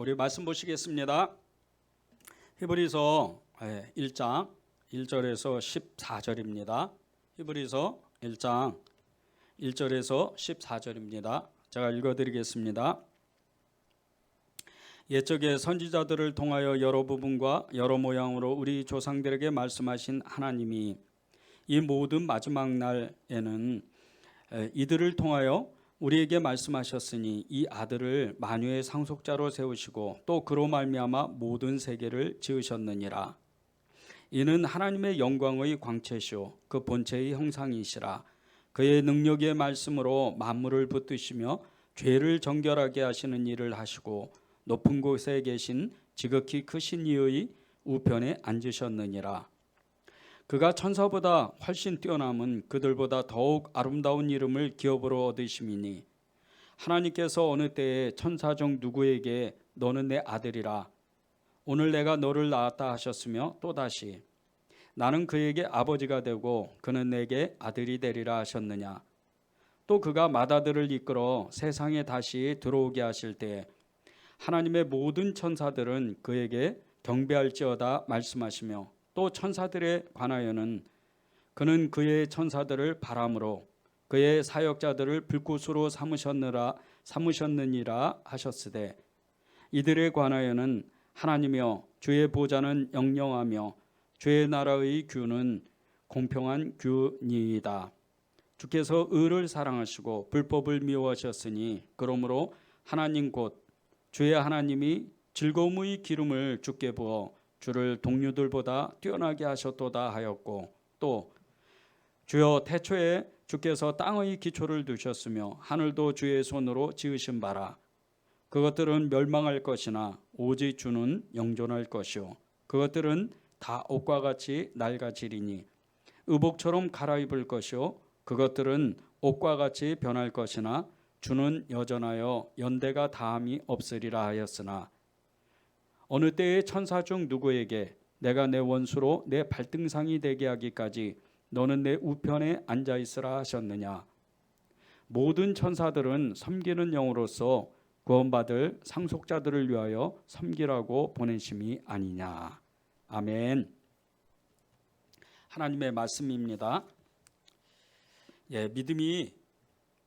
우리 말씀 보시겠습니다. 히브리서 1장 1절에서 14절입니다. 히브리서 1장 1절에서 14절입니다. 제가 읽어드리겠습니다. 옛적에 선지자들을 통하여 여러 부분과 여러 모양으로 우리 조상들에게 말씀하신 하나님이 이 모든 마지막 날에는 이들을 통하여 우리에게 말씀하셨으니 이 아들을 만유의 상속자로 세우시고 또 그로 말미암아 모든 세계를 지으셨느니라. 이는 하나님의 영광의 광채시오 그 본체의 형상이시라. 그의 능력의 말씀으로 만물을 붙드시며 죄를 정결하게 하시는 일을 하시고 높은 곳에 계신 지극히 크신 이의 우편에 앉으셨느니라. 그가 천사보다 훨씬 뛰어남은 그들보다 더욱 아름다운 이름을 기업으로 얻으심이니 하나님께서 어느 때에 천사 중 누구에게 너는 내 아들이라 오늘 내가 너를 낳았다 하셨으며 또다시 나는 그에게 아버지가 되고 그는 내게 아들이 되리라 하셨느냐. 또 그가 맏아들을 이끌어 세상에 다시 들어오게 하실 때 하나님의 모든 천사들은 그에게 경배할지어다 말씀하시며 또 천사들에 관하여는 그는 그의 천사들을 바람으로 그의 사역자들을 불꽃으로 삼으셨느니라 하셨으되 이들에 관하여는 하나님이여 주의 보좌는 영영하며 주의 나라의 규는 공평한 규니이다. 주께서 의를 사랑하시고 불법을 미워하셨으니 그러므로 하나님 곧 주의 하나님이 즐거움의 기름을 주께 부어 주를 동료들보다 뛰어나게 하셨도다 하였고 또 주여 태초에 주께서 땅의 기초를 두셨으며 하늘도 주의 손으로 지으신 바라. 그것들은 멸망할 것이나 오직 주는 영존할 것이요 그것들은 다 옷과 같이 낡아지리니 의복처럼 갈아입을 것이요 그것들은 옷과 같이 변할 것이나 주는 여전하여 연대가 다함이 없으리라 하였으나 어느 때에 천사 중 누구에게 내가 내 원수로 내 발등상이 되게 하기까지 너는 내 우편에 앉아있으라 하셨느냐. 모든 천사들은 섬기는 영으로서 구원받을 상속자들을 위하여 섬기라고 보내심이 아니냐. 아멘. 하나님의 말씀입니다. 믿음이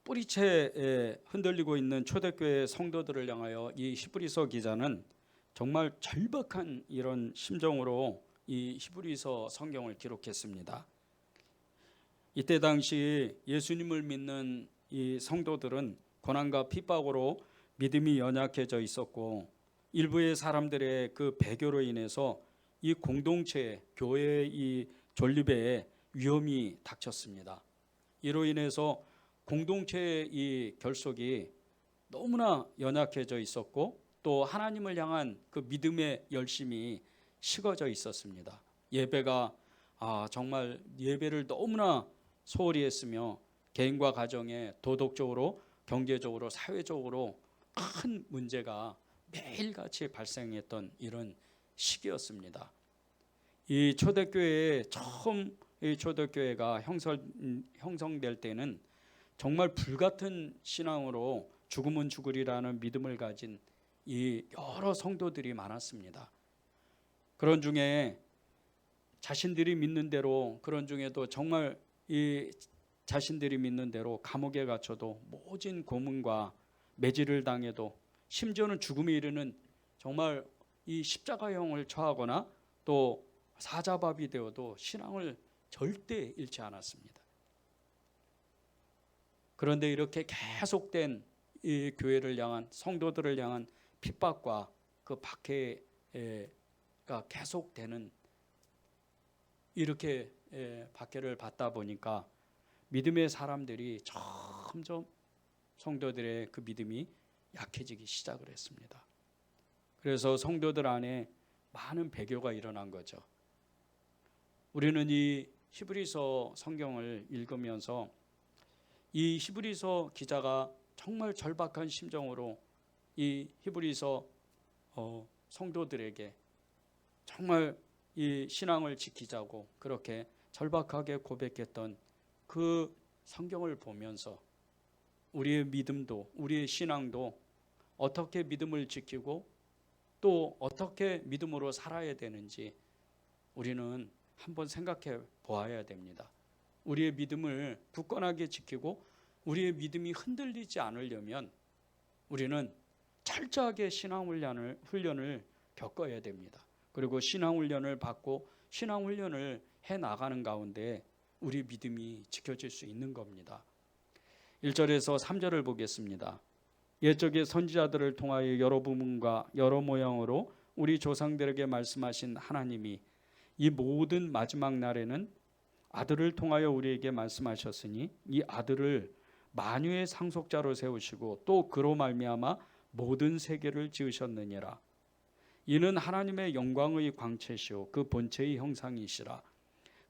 뿌리채에 흔들리고 있는 초대교회 성도들을 향하여 이 히브리서 기자는 정말 절박한 이런 심정으로 이 히브리서 성경을 기록했습니다. 이때 당시 예수님을 믿는 이 성도들은 고난과 핍박으로 믿음이 연약해져 있었고 일부의 사람들의 그 배교로 인해서 이 공동체 교회의 이 존립에 위험이 닥쳤습니다. 이로 인해서 공동체의 이 결속이 너무나 연약해져 있었고 또 하나님을 향한 그 믿음의 열심이 식어져 있었습니다. 예배가 정말 예배를 너무나 소홀히 했으며 개인과 가정에 도덕적으로 경제적으로 사회적으로 큰 문제가 매일같이 발생했던 이런 시기였습니다. 이 초대교회에 처음 이 초대교회가 형성될 때는 정말 불같은 신앙으로 죽으면 죽으리라는 믿음을 가진 이 여러 성도들이 많았습니다. 그런 중에 자신들이 믿는 대로 그런 중에도 정말 이 자신들이 믿는 대로 감옥에 갇혀도 모진 고문과 매질을 당해도 심지어는 죽음에 이르는 정말 이 십자가형을 처하거나 또 사자밥이 되어도 신앙을 절대 잃지 않았습니다. 그런데 이렇게 계속된 이 교회를 향한 성도들을 향한 핍박과 그 박해가 계속되는 이렇게 박해를 받다 보니까 믿음의 사람들이 점점 성도들의 그 믿음이 약해지기 시작을 했습니다. 그래서 성도들 안에 많은 배교가 일어난 거죠. 우리는 이 히브리서 성경을 읽으면서 이 히브리서 기자가 정말 절박한 심정으로 이 히브리서 성도들에게 정말 이 신앙을 지키자고 그렇게 절박하게 고백했던 그 성경을 보면서 우리의 믿음도 우리의 신앙도 어떻게 믿음을 지키고 또 어떻게 믿음으로 살아야 되는지 우리는 한번 생각해 보아야 됩니다. 우리의 믿음을 굳건하게 지키고 우리의 믿음이 흔들리지 않으려면 우리는 철저하게 신앙훈련을 겪어야 됩니다. 그리고 신앙훈련을 받고 신앙훈련을 해나가는 가운데 우리 믿음이 지켜질 수 있는 겁니다. 1절에서 3절을 보겠습니다. 옛적의 선지자들을 통하여 여러 부문과 여러 모양으로 우리 조상들에게 말씀하신 하나님이 이 모든 마지막 날에는 아들을 통하여 우리에게 말씀하셨으니 이 아들을 만유의 상속자로 세우시고 또 그로 말미암아 모든 세계를 지으셨느니라. 이는 하나님의 영광의 광채시요 그 본체의 형상이시라.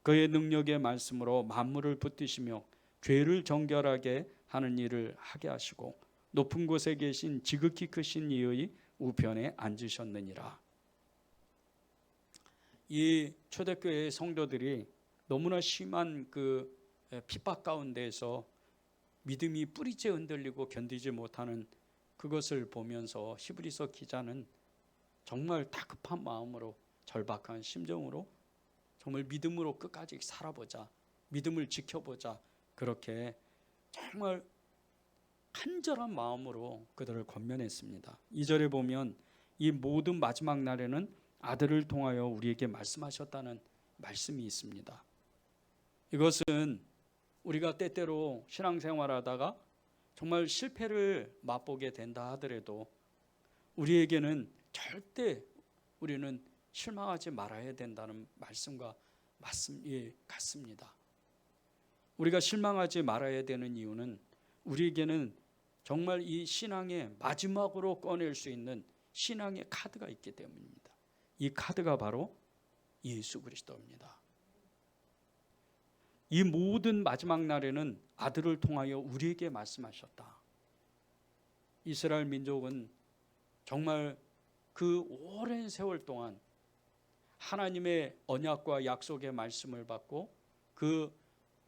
그의 능력의 말씀으로 만물을 붙드시며 죄를 정결하게 하는 일을 하게 하시고 높은 곳에 계신 지극히 크신 이의 우편에 앉으셨느니라. 이 초대교회의 성도들이 너무나 심한 그 핍박 가운데에서 믿음이 뿌리째 흔들리고 견디지 못하는 그것을 보면서 히브리서 기자는 정말 다급한 마음으로 절박한 심정으로 정말 믿음으로 끝까지 살아보자, 믿음을 지켜보자, 그렇게 정말 간절한 마음으로 그들을 권면했습니다. 2절에 보면 이 모든 마지막 날에는 아들을 통하여 우리에게 말씀하셨다는 말씀이 있습니다. 이것은 우리가 때때로 신앙생활하다가 정말 실패를 맛보게 된다 하더라도 우리에게는 절대 우리는 실망하지 말아야 된다는 말씀과 같습니다. 우리가 실망하지 말아야 되는 이유는 우리에게는 정말 이 신앙의 마지막으로 꺼낼 수 있는 신앙의 카드가 있기 때문입니다. 이 카드가 바로 예수 그리스도입니다. 이 모든 마지막 날에는 아들을 통하여 우리에게 말씀하셨다. 이스라엘 민족은 정말 그 오랜 세월 동안 하나님의 언약과 약속의 말씀을 받고 그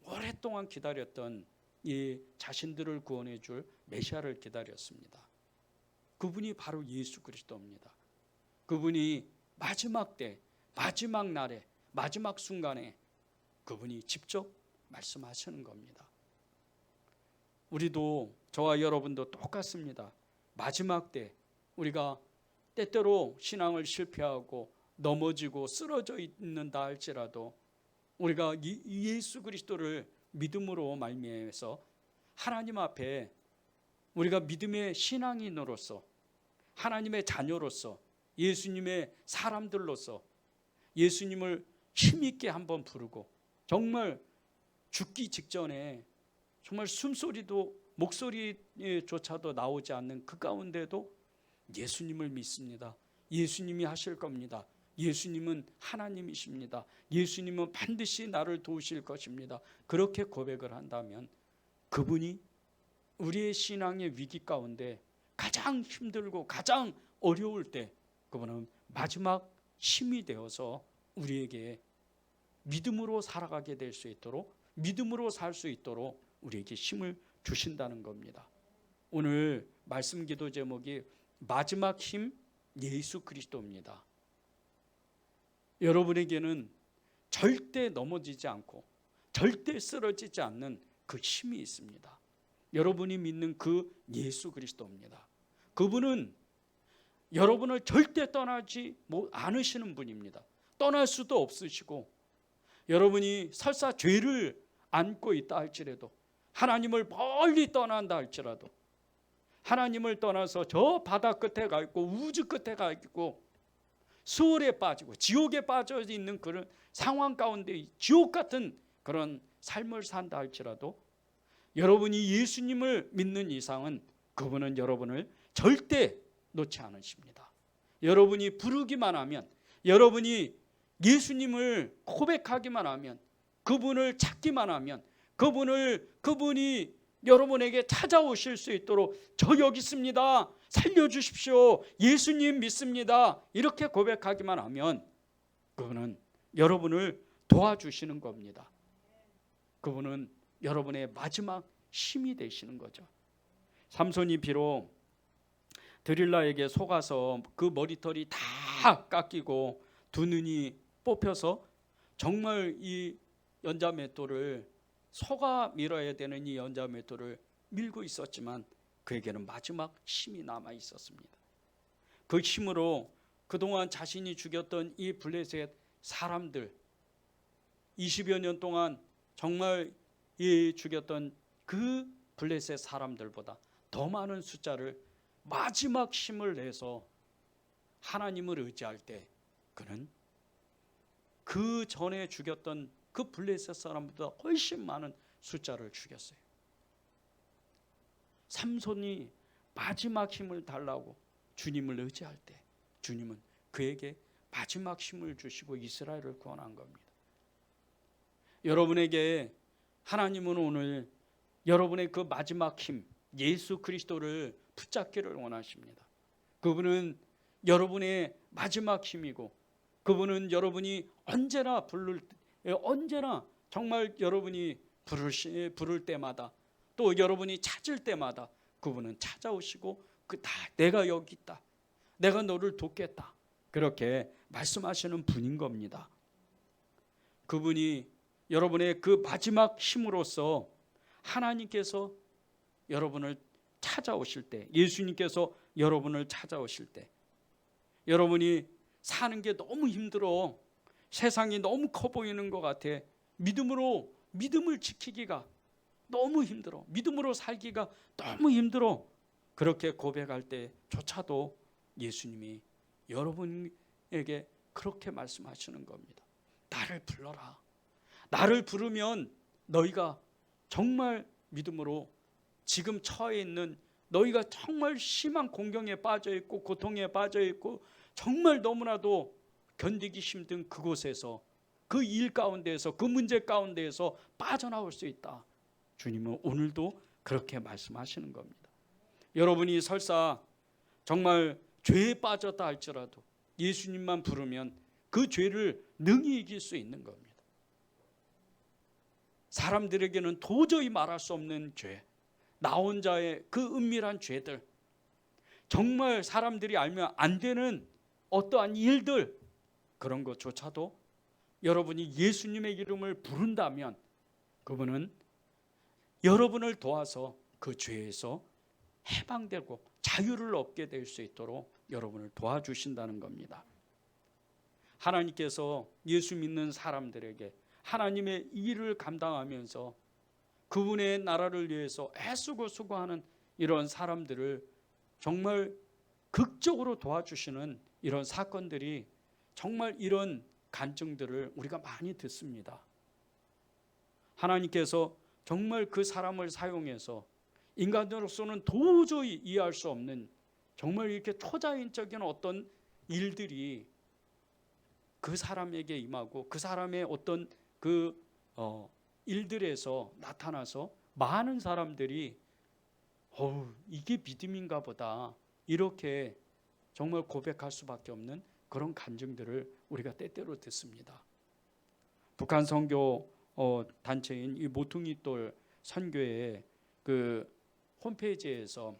오랫동안 기다렸던 이 자신들을 구원해 줄 메시아를 기다렸습니다. 그분이 바로 예수 그리스도입니다. 그분이 마지막 때, 마지막 날에, 마지막 순간에 그분이 직접 말씀하시는 겁니다. 우리도 저와 여러분도 똑같습니다. 마지막 때 우리가 때때로 신앙을 실패하고 넘어지고 쓰러져 있는다 할지라도 우리가 예수 그리스도를 믿음으로 말미암아서 하나님 앞에 우리가 믿음의 신앙인으로서 하나님의 자녀로서 예수님의 사람들로서 예수님을 힘있게 한번 부르고 정말 죽기 직전에 정말 숨소리도 목소리조차도 나오지 않는 그 가운데도 예수님을 믿습니다. 예수님이 하실 겁니다. 예수님은 하나님이십니다. 예수님은 반드시 나를 도우실 것입니다. 그렇게 고백을 한다면 그분이 우리의 신앙의 위기 가운데 가장 힘들고 가장 어려울 때 그분은 마지막 힘이 되어서 우리에게 믿음으로 살아가게 될 수 있도록 믿음으로 살 수 있도록 우리에게 힘을 주신다는 겁니다. 오늘 말씀 기도 제목이 마지막 힘 예수 그리스도입니다. 여러분에게는 절대 넘어지지 않고 절대 쓰러지지 않는 그 힘이 있습니다. 여러분이 믿는 그 예수 그리스도입니다. 그분은 여러분을 절대 떠나지 않으시는 분입니다. 떠날 수도 없으시고 여러분이 설사 죄를 안고 있다 할지라도 하나님을 멀리 떠난다 할지라도 하나님을 떠나서 저 바다 끝에 가 있고 우주 끝에 가 있고 수월에 빠지고 지옥에 빠져 있는 그런 상황 가운데 지옥 같은 그런 삶을 산다 할지라도 여러분이 예수님을 믿는 이상은 그분은 여러분을 절대 놓지 않으십니다. 여러분이 부르기만 하면 여러분이 예수님을 고백하기만 하면 그분을 찾기만 하면 그분이 여러분에게 찾아오실 수 있도록 저 여기 있습니다. 살려주십시오. 예수님 믿습니다. 이렇게 고백하기만 하면 그분은 여러분을 도와주시는 겁니다. 그분은 여러분의 마지막 힘이 되시는 거죠. 삼손이 비록 드릴라에게 속아서 그 머리털이 다 깎이고 두 눈이 뽑혀서 정말 이 연자맷돌을 속아 밀어야 되는 이 연자맷돌을 밀고 있었지만 그에게는 마지막 힘이 남아 있었습니다. 그 힘으로 그동안 자신이 죽였던 이 블레셋 사람들 20여 년 동안 정말 이 죽였던 그 블레셋 사람들보다 더 많은 숫자를 마지막 힘을 내서 하나님을 의지할 때 그는 그 전에 죽였던 그 블레셋 사람보다 훨씬 많은 숫자를 죽였어요. 삼손이 마지막 힘을 달라고 주님을 의지할 때 주님은 그에게 마지막 힘을 주시고 이스라엘을 구원한 겁니다. 여러분에게 하나님은 오늘 여러분의 그 마지막 힘 예수 그리스도를 붙잡기를 원하십니다. 그분은 여러분의 마지막 힘이고 그분은 여러분이 언제나 정말 여러분이 부를 때마다 또 여러분이 찾을 때마다 그분은 찾아오시고 내가 여기 있다. 내가 너를 돕겠다. 그렇게 말씀하시는 분인 겁니다. 그분이 여러분의 그 마지막 힘으로서 하나님께서 여러분을 찾아오실 때 예수님께서 여러분을 찾아오실 때 여러분이 사는 게 너무 힘들어 세상이 너무 커 보이는 것 같아 믿음을 지키기가 너무 힘들어 믿음으로 살기가 너무 힘들어 그렇게 고백할 때조차도 예수님이 여러분에게 그렇게 말씀하시는 겁니다. 나를 불러라. 나를 부르면 너희가 정말 믿음으로 지금 처해 있는 너희가 정말 심한 공경에 빠져 있고 고통에 빠져 있고 정말 너무나도 견디기 힘든 그곳에서 그 일 가운데에서 그 문제 가운데에서 빠져나올 수 있다. 주님은 오늘도 그렇게 말씀하시는 겁니다. 여러분이 설사 정말 죄에 빠졌다 할지라도 예수님만 부르면 그 죄를 능히 이길 수 있는 겁니다. 사람들에게는 도저히 말할 수 없는 죄, 나 혼자의 그 은밀한 죄들, 정말 사람들이 알면 안 되는 어떠한 일들, 그런 것조차도 여러분이 예수님의 이름을 부른다면 그분은 여러분을 도와서 그 죄에서 해방되고 자유를 얻게 될 수 있도록 여러분을 도와주신다는 겁니다. 하나님께서 예수 믿는 사람들에게 하나님의 일을 감당하면서 그분의 나라를 위해서 애쓰고 수고하는 이런 사람들을 정말 극적으로 도와주시는 이런 사건들이 정말 이런 간증들을 우리가 많이 듣습니다. 하나님께서 정말 그 사람을 사용해서 인간으로서는 도저히 이해할 수 없는 정말 이렇게 초자연적인 어떤 일들이 그 사람에게 임하고 그 사람의 어떤 그 일들에서 나타나서 많은 사람들이 이게 믿음인가 보다 이렇게 정말 고백할 수밖에 없는 그런 간증들을 우리가 때때로 듣습니다. 북한 선교 단체인 이 모퉁이돌 선교회 그 홈페이지에서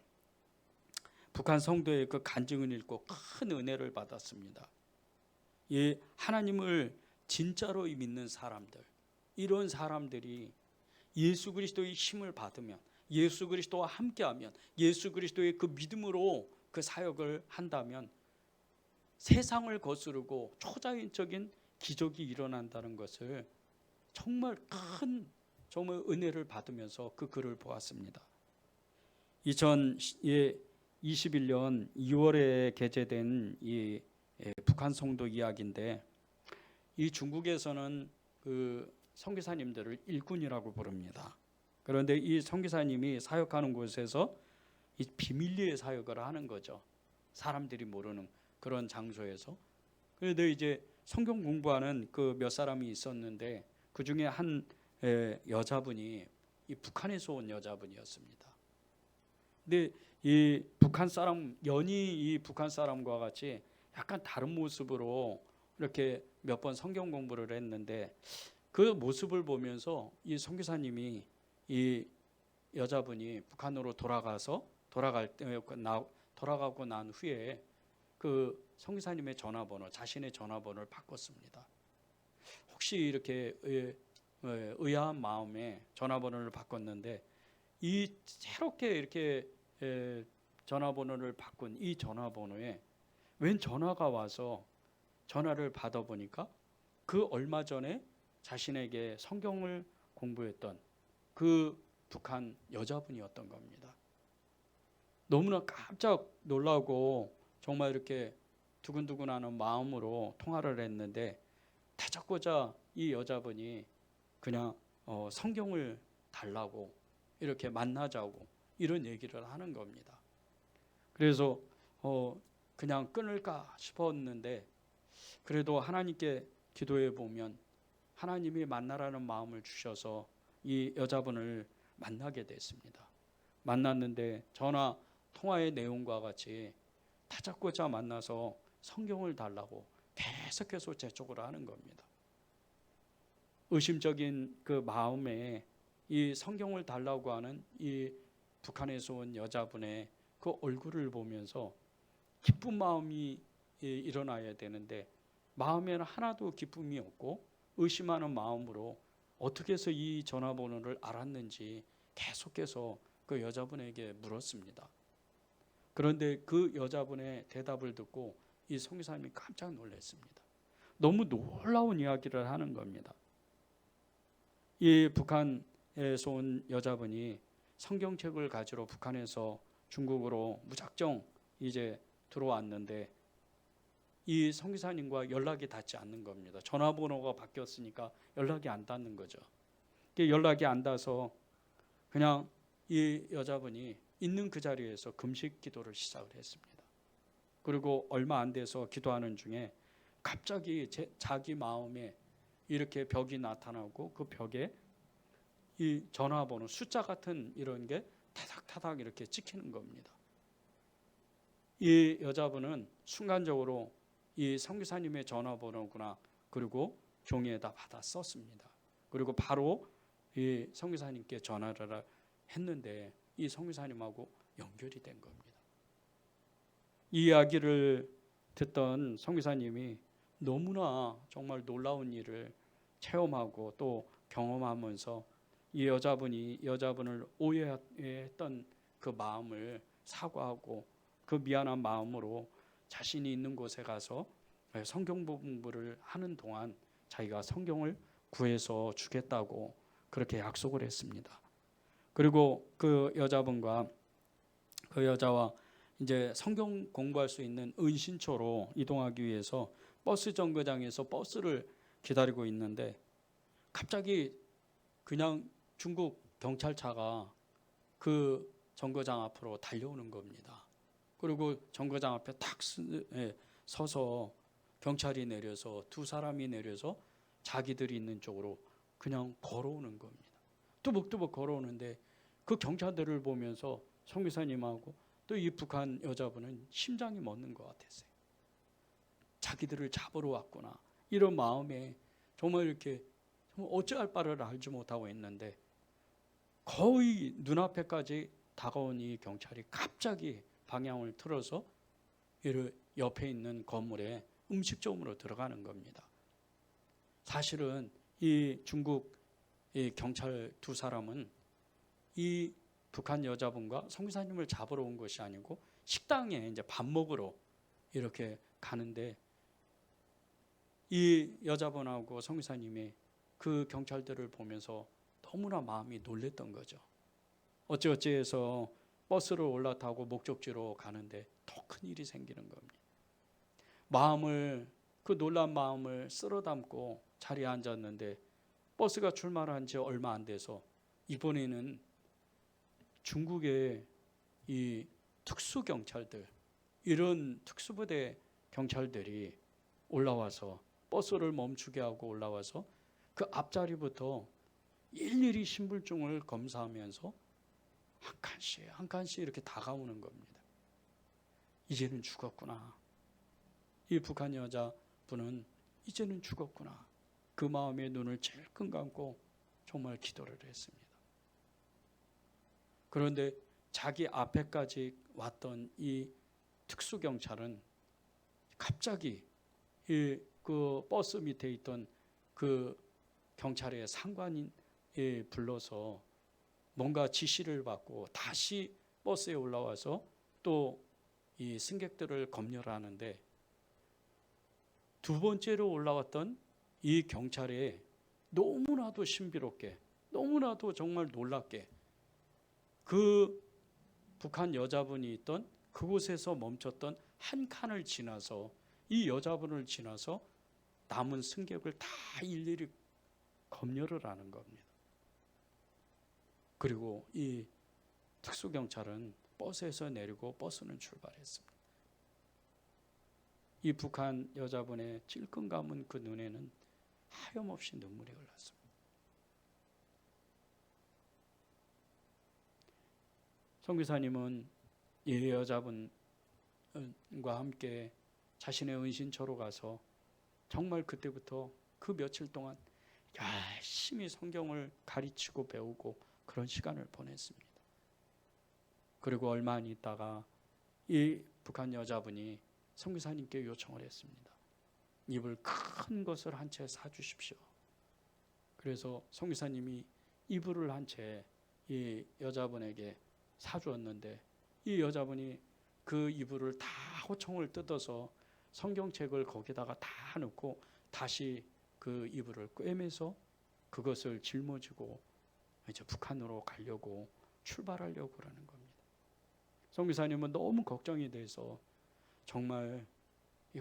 북한 성도의 그 간증을 읽고 큰 은혜를 받았습니다. 이 하나님을 진짜로 믿는 사람들, 이런 사람들이 예수 그리스도의 힘을 받으면, 예수 그리스도와 함께하면, 예수 그리스도의 그 믿음으로 그 사역을 한다면 세상을 거스르고 초자연적인 기적이 일어난다는 것을 정말 큰 정말 은혜를 받으면서 그 글을 보았습니다. 2021년 2월에 게재된 이 북한 성도 이야기인데, 이 중국에서는 그 선교사님들을 일꾼이라고 부릅니다. 그런데 이 선교사님이 사역하는 곳에서 이 비밀리에 사역을 하는 거죠. 사람들이 모르는 그런 장소에서. 그런데 이제 성경 공부하는 그 몇 사람이 있었는데 그 중에 한 여자분이 이 북한에서 온 여자분이었습니다. 근데 이 북한 사람 연이 이 북한 사람과 같이 약간 다른 모습으로 이렇게 몇 번 성경 공부를 했는데 그 모습을 보면서 이 선교사님이 이 여자분이 북한으로 돌아갈 때 돌아가고 난 후에 그 선교사님의 전화번호, 자신의 전화번호를 바꿨습니다. 혹시 이렇게 의아한 마음에 전화번호를 바꿨는데 이 새롭게 이렇게 전화번호를 바꾼 이 전화번호에 웬 전화가 와서 전화를 받아보니까 그 얼마 전에 자신에게 성경을 공부했던 그 북한 여자분이었던 겁니다. 너무나 깜짝 놀라고 정말 이렇게 두근두근하는 마음으로 통화를 했는데 다짜고짜 이 여자분이 그냥 성경을 달라고 이렇게 만나자고 이런 얘기를 하는 겁니다. 그래서 그냥 끊을까 싶었는데 그래도 하나님께 기도해 보면 하나님이 만나라는 마음을 주셔서 이 여자분을 만나게 됐습니다. 만났는데 전화 통화의 내용과 같이 다짜고짜 만나서 성경을 달라고 계속해서 제 쪽으로 하는 겁니다. 의심적인 그 마음에 이 성경을 달라고 하는 이 북한에서 온 여자분의 그 얼굴을 보면서 기쁜 마음이 일어나야 되는데 마음에는 하나도 기쁨이 없고 의심하는 마음으로 어떻게 해서 이 전화번호를 알았는지 계속해서 그 여자분에게 물었습니다. 그런데 그 여자분의 대답을 듣고 이 선교사님이 깜짝 놀랐습니다. 너무 놀라운 이야기를 하는 겁니다. 이 북한에서 온 여자분이 성경책을 가지러 북한에서 중국으로 무작정 이제 들어왔는데 이 선교사님과 연락이 닿지 않는 겁니다. 전화번호가 바뀌었으니까 연락이 안 닿는 거죠. 연락이 안 닿아서 그냥 이 여자분이 있는 그 자리에서 금식 기도를 시작을 했습니다. 그리고 얼마 안 돼서 기도하는 중에 갑자기 자기 마음에 이렇게 벽이 나타나고 그 벽에 이 전화번호 숫자 같은 이런 게 타닥타닥 이렇게 찍히는 겁니다. 이 여자분은 순간적으로 이 선교사님의 전화번호구나 그리고 종이에다 받아 썼습니다. 그리고 바로 이 선교사님께 전화를 했는데 이 선교사님하고 연결이 된 겁니다. 이 이야기를 듣던 선교사님이 너무나 정말 놀라운 일을 체험하고 또 경험하면서 이 여자분을 오해했던 그 마음을 사과하고 그 미안한 마음으로 자신이 있는 곳에 가서 성경 공부를 하는 동안 자기가 성경을 구해서 주겠다고 그렇게 약속을 했습니다. 그리고 그 여자분과 그 여자와 이제 성경 공부할 수 있는 은신처로 이동하기 위해서 버스 정거장에서 버스를 기다리고 있는데 갑자기 그냥 중국 경찰차가 그 정거장 앞으로 달려오는 겁니다. 그리고 정거장 앞에 딱 서서 경찰이 내려서 두 사람이 내려서 자기들이 있는 쪽으로 그냥 걸어오는 겁니다. 뚜벅뚜벅 걸어오는데 그 경찰들을 보면서 선교사님하고 또 이 북한 여자분은 심장이 멎는 것 같았어요. 자기들을 잡으러 왔구나 이런 마음에 정말 이렇게 어찌할 바를 알지 못하고 있는데 거의 눈앞에까지 다가온 이 경찰이 갑자기 방향을 틀어서 옆에 있는 건물에 음식점으로 들어가는 겁니다. 사실은 이 중국 이 경찰 두 사람은 이 북한 여자분과 선교사님을 잡으러 온 것이 아니고 식당에 이제 밥 먹으러 이렇게 가는데 이 여자분하고 선교사님이 그 경찰들을 보면서 너무나 마음이 놀랬던 거죠. 어찌어찌해서 버스를 올라타고 목적지로 가는데 더 큰 일이 생기는 겁니다. 그 놀란 마음을 쓸어 담고 자리에 앉았는데 버스가 출발한 지 얼마 안 돼서 이번에는 중국의 이 특수경찰들, 이런 특수부대 경찰들이 올라와서 버스를 멈추게 하고 올라와서 그 앞자리부터 일일이 신분증을 검사하면서 한 칸씩 이렇게 다가오는 겁니다. 이제는 죽었구나. 이 북한 여자분은 이제는 죽었구나. 그 마음에 눈을 질끈 감고 정말 기도를 했습니다. 그런데 자기 앞에까지 왔던 이 특수경찰은 갑자기 그 버스 밑에 있던 그 경찰의 상관인 불러서 뭔가 지시를 받고 다시 버스에 올라와서 또 이 승객들을 검열하는데, 두 번째로 올라왔던 이 경찰에 너무나도 신비롭게, 너무나도 정말 놀랍게 그 북한 여자분이 있던 그곳에서 멈췄던 한 칸을 지나서, 이 여자분을 지나서 남은 승객을 다 일일이 검열을 하는 겁니다. 그리고 이 특수경찰은 버스에서 내리고 버스는 출발했습니다. 이 북한 여자분의 찔끔 감은 그 눈에는 하염없이 눈물이 흘렀습니다. 선교사님은 이 여자분과 함께 자신의 은신처로 가서 정말 그때부터 그 며칠 동안 열심히 성경을 가르치고 배우고 그런 시간을 보냈습니다. 그리고 얼마 안 있다가 이 북한 여자분이 선교사님께 요청을 했습니다. 이불 큰 것을 한 채 사주십시오. 그래서 선교사님이 이불을 한 채 이 여자분에게 사주었는데, 이 여자분이 그 이불을 다 호청을 뜯어서 성경책을 거기다가 다 넣고 다시 그 이불을 꿰매서 그것을 짊어지고 이제 북한으로 가려고 출발하려고 그러는 겁니다. 선교사님은 너무 걱정이 돼서 정말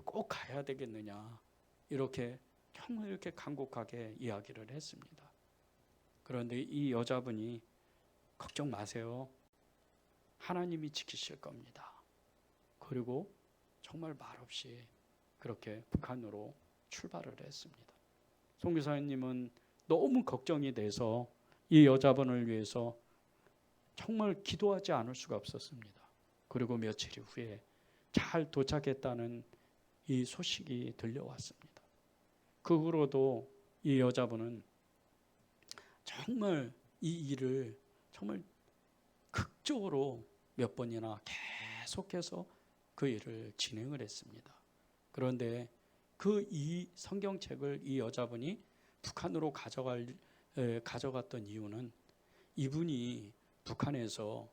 꼭 가야 되겠느냐, 이렇게 정말 이렇게 간곡하게 이야기를 했습니다. 그런데 이 여자분이 걱정 마세요, 하나님이 지키실 겁니다. 그리고 정말 말없이 그렇게 북한으로 출발을 했습니다. 선교사님은 너무 걱정이 돼서 이 여자분을 위해서 정말 기도하지 않을 수가 없었습니다. 그리고 며칠 후에 잘 도착했다는 이 소식이 들려왔습니다. 그 후로도 이 여자분은 정말 이 일을 정말 극적으로 몇 번이나 계속해서 그 일을 진행을 했습니다. 그런데 그 이 성경책을 이 여자분이 북한으로 가져갔던 이유는 이분이 북한에서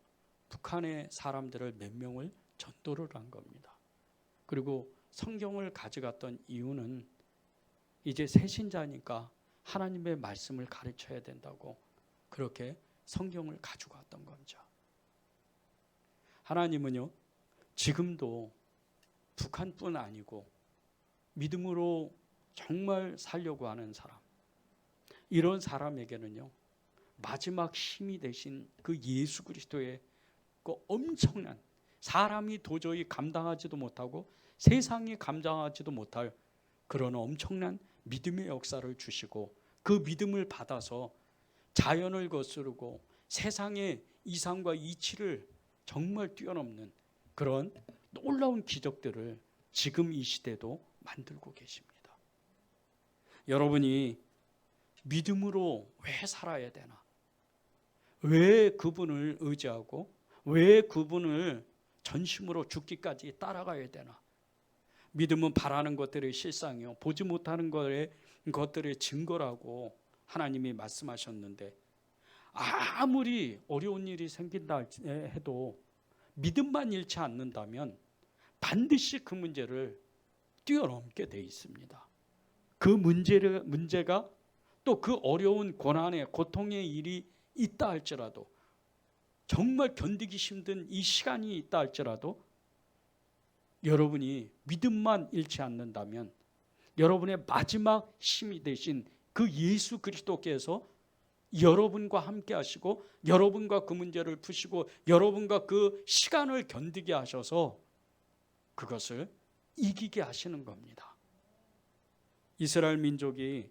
북한의 사람들을 몇 명을 전도를 한 겁니다. 그리고 성경을 가져갔던 이유는 이제 새신자니까 하나님의 말씀을 가르쳐야 된다고 그렇게 성경을 가지고 왔던 거죠. 하나님은요, 지금도 북한뿐 아니고 믿음으로 정말 살려고 하는 사람, 이런 사람에게는요, 마지막 힘이 되신 그 예수 그리스도의 그 엄청난, 사람이 도저히 감당하지도 못하고 세상이 감당하지도 못할 그런 엄청난 믿음의 역사를 주시고, 그 믿음을 받아서 자연을 거스르고 세상의 이상과 이치를 정말 뛰어넘는 그런 놀라운 기적들을 지금 이 시대도 만들고 계십니다. 여러분이 믿음으로 왜 살아야 되나? 왜 그분을 의지하고 왜 그분을 전심으로 죽기까지 따라가야 되나? 믿음은 바라는 것들의 실상이요, 보지 못하는 것들의 증거라고 하나님이 말씀하셨는데, 아무리 어려운 일이 생긴다 해도 믿음만 잃지 않는다면 반드시 그 문제를 뛰어넘게 돼 있습니다. 그 문제가 또 그 어려운 고난의 고통의 일이 있다 할지라도, 정말 견디기 힘든 이 시간이 있다 할지라도 여러분이 믿음만 잃지 않는다면 여러분의 마지막 힘이 되신 그 예수 그리스도께서 여러분과 함께 하시고 여러분과 그 문제를 푸시고 여러분과 그 시간을 견디게 하셔서 그것을 이기게 하시는 겁니다. 이스라엘 민족이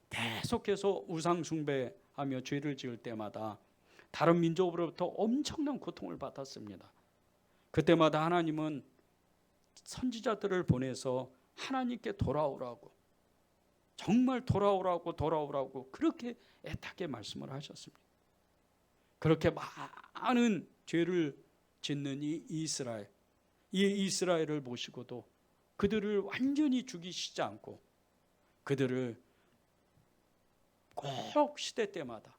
계속해서 우상 숭배하며 죄를 지을 때마다 다른 민족으로부터 엄청난 고통을 받았습니다. 그때마다 하나님은 선지자들을 보내서 하나님께 돌아오라고, 정말 돌아오라고 그렇게 애타게 말씀을 하셨습니다. 그렇게 많은 죄를 짓는 이 이스라엘, 이 이스라엘을 보시고도 그들을 완전히 죽이시지 않고 그들을 꼭 시대 때마다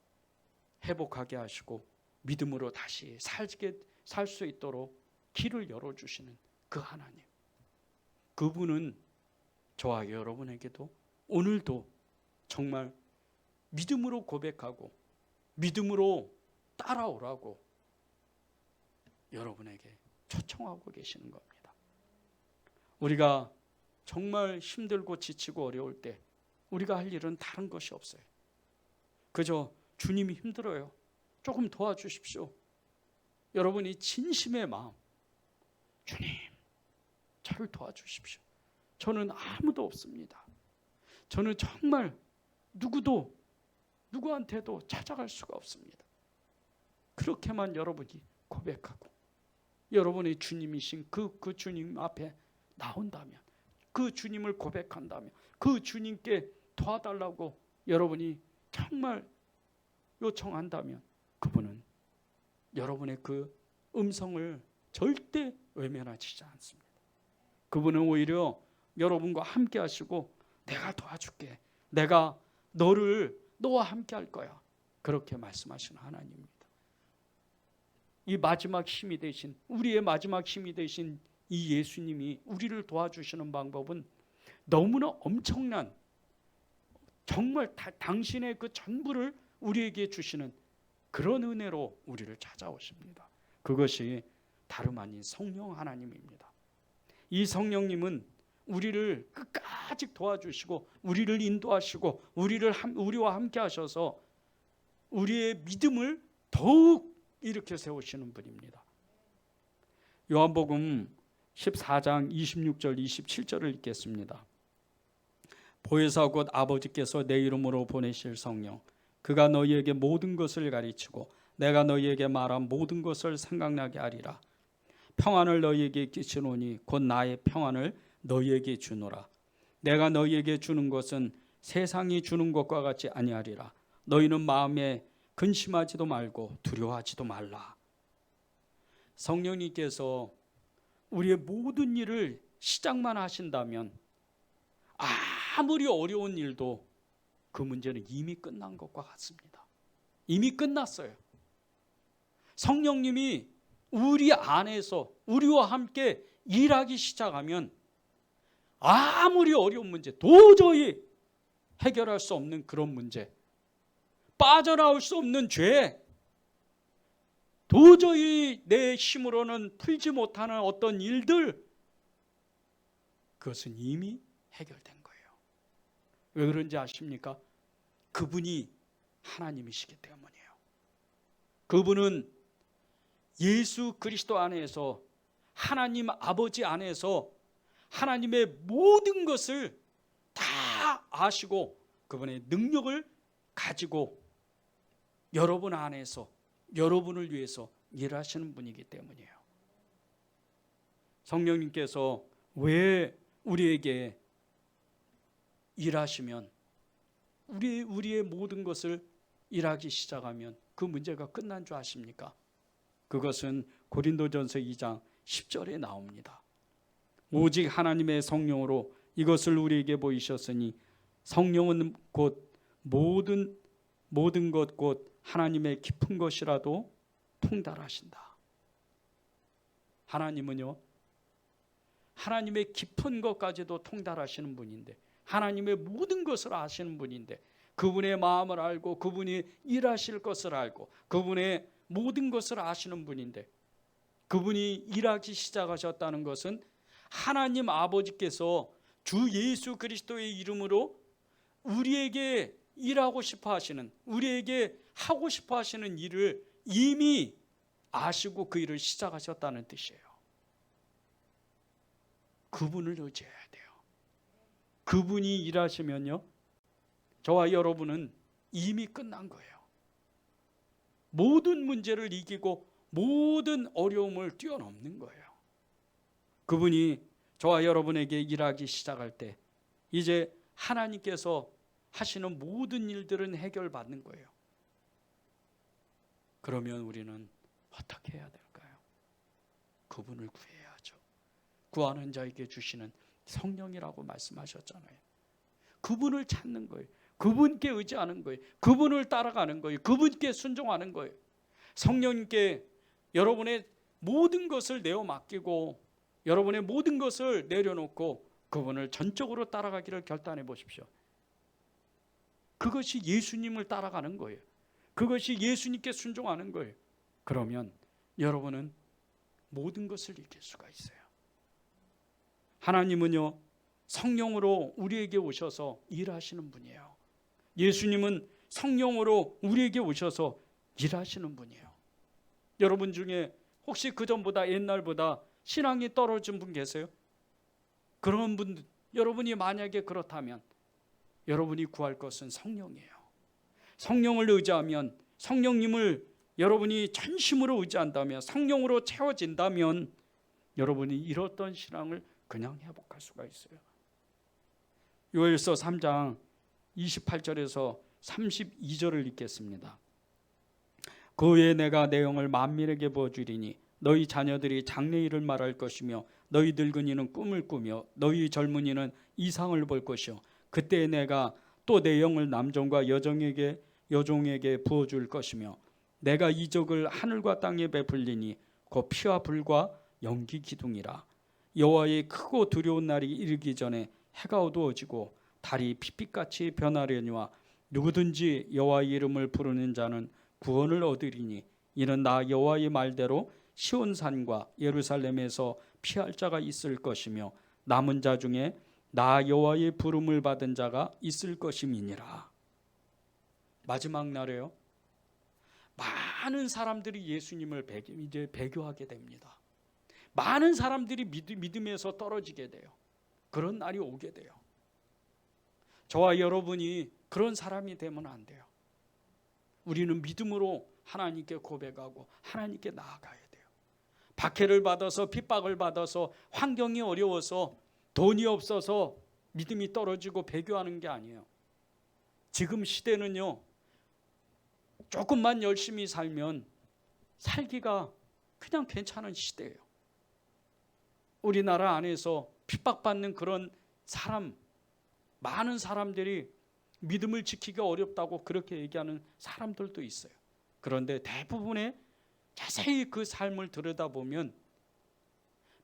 회복하게 하시고 믿음으로 다시 살 수 있도록 길을 열어주시는 그 하나님, 그분은 저와 여러분에게도 오늘도 정말 믿음으로 고백하고 믿음으로 따라오라고 여러분에게 초청하고 계시는 겁니다. 우리가 정말 힘들고 지치고 어려울 때 우리가 할 일은 다른 것이 없어요. 그저 주님이 힘들어요, 조금 도와주십시오. 여러분이 진심의 마음, 주님 저를 도와주십시오. 저는 아무도 없습니다. 저는 정말 누구한테도 찾아갈 수가 없습니다. 그렇게만 여러분이 고백하고 여러분의 주님이신 그 주님 앞에 나온다면, 그 주님을 고백한다면, 그 주님께 도와달라고 여러분이 정말 요청한다면 그분은 여러분의 그 음성을 절대 외면하시지 않습니다. 그분은 오히려 여러분과 함께 하시고 내가 도와줄게, 내가 너와 함께 할 거야, 그렇게 말씀하시는 하나님입니다. 이 마지막 힘이 되신, 우리의 마지막 힘이 되신 이 예수님이 우리를 도와주시는 방법은 너무나 엄청난, 정말 당신의 그 전부를 우리에게 주시는 그런 은혜로 우리를 찾아오십니다. 그것이 다름 아닌 성령 하나님입니다. 이 성령님은 우리를 끝까지 도와주시고 우리를 인도하시고 우리와 함께 하셔서 우리의 믿음을 더욱 일으켜 세우시는 분입니다. 요한복음 14장 26절 27절을 읽겠습니다. 보혜사 곧 아버지께서 내 이름으로 보내실 성령, 그가 너희에게 모든 것을 가르치고 내가 너희에게 말한 모든 것을 생각나게 하리라. 평안을 너희에게 끼치노니 곧 나의 평안을 너희에게 주노라. 내가 너희에게 주는 것은 세상이 주는 것과 같이 아니하리라. 너희는 마음에 근심하지도 말고 두려워하지도 말라. 성령님께서 우리의 모든 일을 시작만 하신다면 아무리 어려운 일도 그 문제는 이미 끝난 것과 같습니다. 이미 끝났어요. 성령님이 우리 안에서 우리와 함께 일하기 시작하면 아무리 어려운 문제, 도저히 해결할 수 없는 그런 문제, 빠져나올 수 없는 죄, 도저히 내 힘으로는 풀지 못하는 어떤 일들, 그것은 이미 해결된 거예요. 왜 그런지 아십니까? 그분이 하나님이시기 때문이에요. 그분은 예수 그리스도 안에서, 하나님 아버지 안에서 하나님의 모든 것을 다 아시고 그분의 능력을 가지고 여러분 안에서 여러분을 위해서 일하시는 분이기 때문이에요. 성령님께서 왜 우리에게 일하시면, 우리의 모든 것을 일하기 시작하면 그 문제가 끝난 줄 아십니까? 그것은 고린도전서 2장 10절에 나옵니다. 오직 하나님의 성령으로 이것을 우리에게 보이셨으니 성령은 곧 모든 것 곧 하나님의 깊은 것이라도 통달하신다. 하나님은요, 하나님의 깊은 것까지도 통달하시는 분인데, 하나님의 모든 것을 아시는 분인데, 그분의 마음을 알고 그분이 일하실 것을 알고 그분의 모든 것을 아시는 분인데, 그분이 일하기 시작하셨다는 것은 하나님 아버지께서 주 예수 그리스도의 이름으로 우리에게 일하고 싶어 하시는, 우리에게 하고 싶어 하시는 일을 이미 아시고 그 일을 시작하셨다는 뜻이에요. 그분을 의지해야 돼요. 그분이 일하시면요, 저와 여러분은 이미 끝난 거예요. 모든 문제를 이기고 모든 어려움을 뛰어넘는 거예요. 그분이 저와 여러분에게 일하기 시작할 때 이제 하나님께서 하시는 모든 일들은 해결받는 거예요. 그러면 우리는 어떻게 해야 될까요? 그분을 구해야죠. 구하는 자에게 주시는 성령이라고 말씀하셨잖아요. 그분을 찾는 거예요. 그분께 의지하는 거예요. 그분을 따라가는 거예요. 그분께 순종하는 거예요. 성령님께 여러분의 모든 것을 내어 맡기고 여러분의 모든 것을 내려놓고 그분을 전적으로 따라가기를 결단해 보십시오. 그것이 예수님을 따라가는 거예요. 그것이 예수님께 순종하는 거예요. 그러면 여러분은 모든 것을 이길 수가 있어요. 하나님은요, 성령으로 우리에게 오셔서 일하시는 분이에요. 예수님은 성령으로 우리에게 오셔서 일하시는 분이에요. 여러분 중에 혹시 그전보다 옛날보다 신앙이 떨어진 분 계세요? 그런 분, 여러분이 만약에 그렇다면 여러분이 구할 것은 성령이에요. 성령을 의지하면, 성령님을 여러분이 전심으로 의지한다면, 성령으로 채워진다면 여러분이 잃었던 신앙을 그냥 회복할 수가 있어요. 요엘서 3장 28절에서 32절을 읽겠습니다. 그 후에 내가 내 영을 만민에게 부어주리니 너희 자녀들이 장래일을 말할 것이며 너희 늙은이는 꿈을 꾸며 너희 젊은이는 이상을 볼 것이요 그때 내가 또 내 영을 남종과 여종에게 부어줄 것이며 내가 이적을 하늘과 땅에 베풀리니 곧 피와 불과 연기 기둥이라. 여호와의 크고 두려운 날이 이르기 전에 해가 어두워지고 달이 핏빛같이 변하려니와 누구든지 여호와의 이름을 부르는 자는 구원을 얻으리니 이는 나 여호와의 말대로 시온산과 예루살렘에서 피할 자가 있을 것이며 남은 자 중에 나 여호와의 부름을 받은 자가 있을 것임이니라. 마지막 날에요, 많은 사람들이 예수님을 이제 배교하게 됩니다. 많은 사람들이 믿음에서 떨어지게 돼요. 그런 날이 오게 돼요. 저와 여러분이 그런 사람이 되면 안 돼요. 우리는 믿음으로 하나님께 고백하고 하나님께 나아가야 돼요. 박해를 받아서 핍박을 받아서 환경이 어려워서 돈이 없어서 믿음이 떨어지고 배교하는 게 아니에요. 지금 시대는요, 조금만 열심히 살면 살기가 그냥 괜찮은 시대예요. 우리나라 안에서 핍박받는 그런 사람, 많은 사람들이 믿음을 지키기가 어렵다고 그렇게 얘기하는 사람들도 있어요. 그런데 대부분의 자세히 그 삶을 들여다보면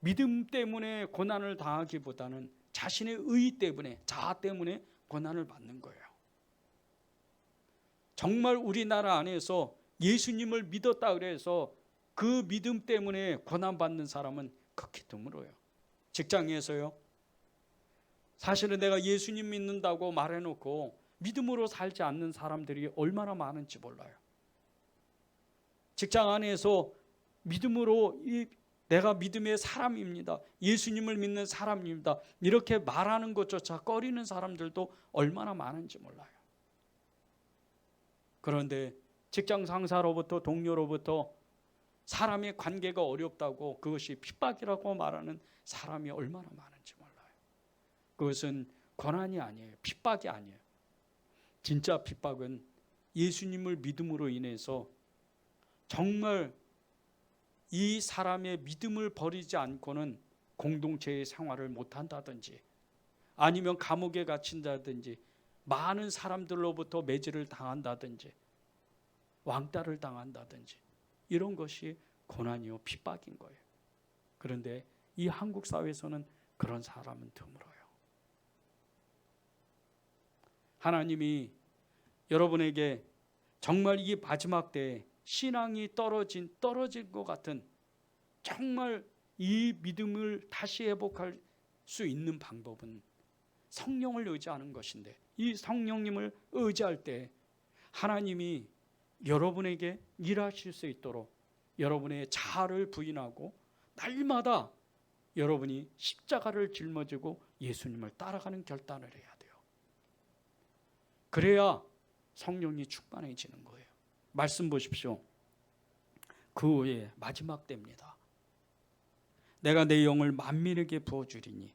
믿음 때문에 고난을 당하기보다는 자신의 의 때문에, 자아 때문에 고난을 받는 거예요. 정말 우리나라 안에서 예수님을 믿었다 그래서 그 믿음 때문에 고난받는 사람은 극히 드물어요. 직장에서요, 사실은 내가 예수님 믿는다고 말해놓고 믿음으로 살지 않는 사람들이 얼마나 많은지 몰라요. 직장 안에서 믿음으로 내가 믿음의 사람입니다, 예수님을 믿는 사람입니다, 이렇게 말하는 것조차 꺼리는 사람들도 얼마나 많은지 몰라요. 그런데 직장 상사로부터, 동료로부터 사람의 관계가 어렵다고 그것이 핍박이라고 말하는 사람이 얼마나 많은지 몰라요. 그것은 고난이 아니에요. 핍박이 아니에요. 진짜 핍박은 예수님을 믿음으로 인해서 정말 이 사람의 믿음을 버리지 않고는 공동체의 생활을 못한다든지 아니면 감옥에 갇힌다든지 많은 사람들로부터 매질을 당한다든지 왕따를 당한다든지 이런 것이 고난이요 핍박인 거예요. 그런데 이 한국 사회에서는 그런 사람은 드물어요. 하나님이 여러분에게 정말 이 마지막 때에 신앙이 떨어진 것 같은 정말 이 믿음을 다시 회복할 수 있는 방법은 성령을 의지하는 것인데, 이 성령님을 의지할 때 하나님이 여러분에게 일하실 수 있도록 여러분의 자아를 부인하고 날마다 여러분이 십자가를 짊어지고 예수님을 따라가는 결단을 해야 돼요. 그래야 성령이 충만해지는 거예요. 말씀 보십시오. 그 후에 마지막 때입니다. 내가 내 영을 만민에게 부어주리니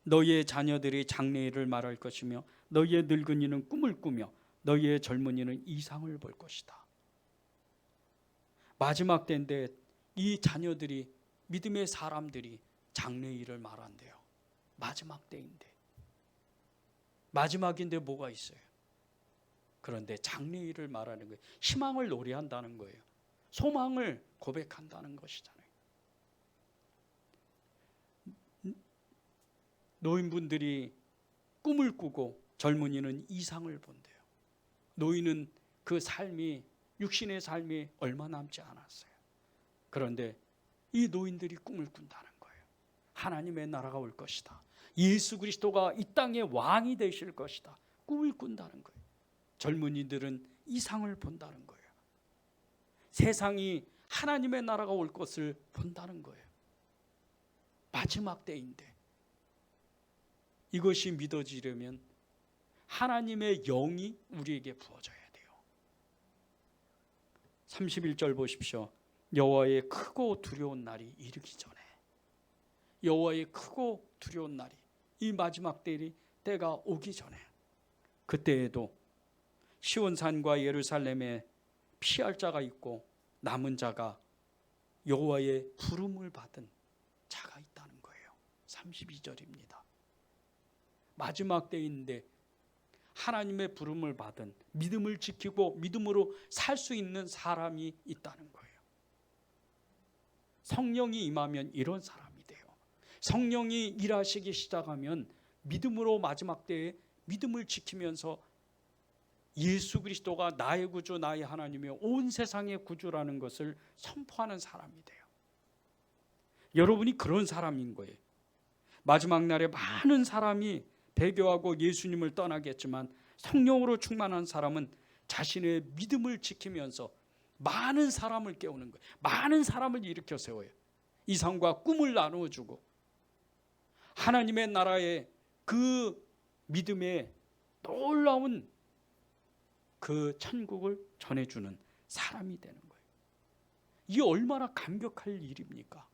너희의 자녀들이 장래일을 말할 것이며 너희의 늙은이는 꿈을 꾸며 너희의 젊은이는 이상을 볼 것이다. 마지막 때인데 이 자녀들이, 믿음의 사람들이 장래일을 말한대요. 마지막 때인데. 마지막인데 뭐가 있어요? 그런데 장래일을 말하는 거예요. 희망을 노래한다는 거예요. 소망을 고백한다는 것이잖아요. 노인분들이 꿈을 꾸고 젊은이는 이상을 본대요. 노인은 그 삶이, 육신의 삶이 얼마 남지 않았어요. 그런데 이 노인들이 꿈을 꾼다는 거예요. 하나님의 나라가 올 것이다. 예수 그리스도가 이 땅의 왕이 되실 것이다. 꿈을 꾼다는 거예요. 젊은이들은 이상을 본다는 거예요. 세상이 하나님의 나라가 올 것을 본다는 거예요. 마지막 때인데 이것이 믿어지려면 하나님의 영이 우리에게 부어져야 돼요. 31절 보십시오. 여호와의 크고 두려운 날이 이르기 전에, 여호와의 크고 두려운 날이, 이 마지막 때가 오기 전에, 그때에도 시온산과 예루살렘에 피할 자가 있고 남은 자가 여호와의 부름을 받은 자가 있다는 거예요. 32절입니다. 마지막 때인데 하나님의 부름을 받은, 믿음을 지키고 믿음으로 살 수 있는 사람이 있다는 거예요. 성령이 임하면 이런 사람이 돼요. 성령이 일하시기 시작하면 믿음으로 마지막 때에 믿음을 지키면서 예수 그리스도가 나의 구주, 나의 하나님이요 온 세상의 구주라는 것을 선포하는 사람이 돼요. 여러분이 그런 사람인 거예요. 마지막 날에 많은 사람이 배교하고 예수님을 떠나겠지만 성령으로 충만한 사람은 자신의 믿음을 지키면서 많은 사람을 깨우는 거예요. 많은 사람을 일으켜 세워요. 이상과 꿈을 나누어주고 하나님의 나라의 그 믿음의 놀라운 그 천국을 전해주는 사람이 되는 거예요. 이게 얼마나 감격할 일입니까?